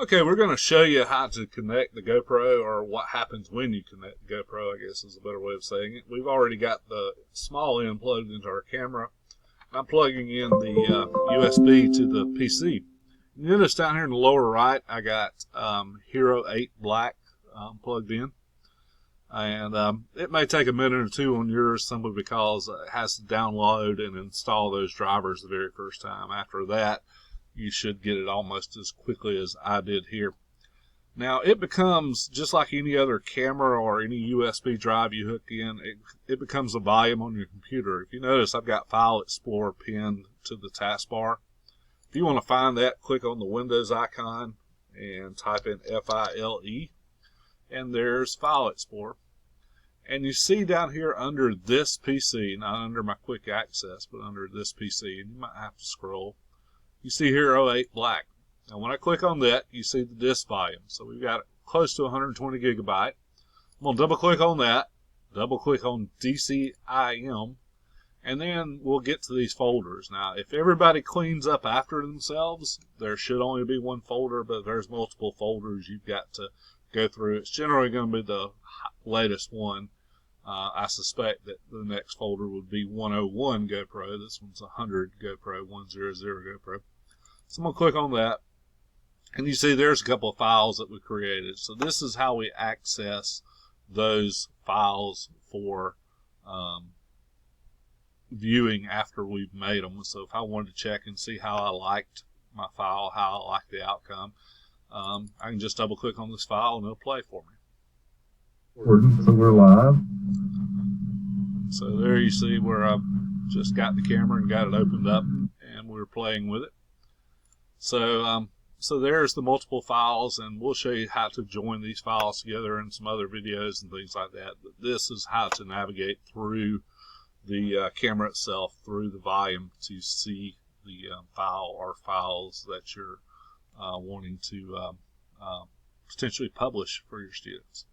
Okay, we're going to show you how to connect the GoPro, or what happens when you connect the GoPro, I guess is a better way of saying it. We've already got the small end plugged into our camera. I'm plugging in the USB to the PC. You notice down here in the lower right, I got Hero8 Black plugged in. And it may take a minute or two on yours simply because it has to download and install those drivers the very first time. After that, you should get it almost as quickly as I did here. Now, it becomes just like any other camera or any USB drive you hook in. It becomes a volume on your computer. If you notice, I've got File Explorer pinned to the taskbar. If you want to find that, click on the Windows icon and type in FILE, and there's File Explorer. And you see down here under this PC, not under my quick access, but under this PC, and you might have to scroll, you see Hero8 Black. Now when I click on that, you see the disk volume. So we've got close to 120 gigabyte. I'm going to double click on that, double click on DCIM, and then we'll get to these folders. Now if everybody cleans up after themselves, there should only be one folder, but there's multiple folders you've got to go through. It's generally going to be the latest one. I suspect that the next folder would be 101 GoPro. This one's 100 GoPro, 100 GoPro. So I'm going to click on that. And you see there's a couple of files that we created. So this is how we access those files for viewing after we've made them. So if I wanted to check and see how I liked my file, how I liked the outcome, I can just double click on this file and it'll play for me. So we're live. So there you see where I've just got the camera and got it opened up and we're playing with it. So there's the multiple files, and we'll show you how to join these files together in some other videos and things like that. But this is how to navigate through the camera itself, through the volume, to see the file or files that you're wanting to potentially publish for your students.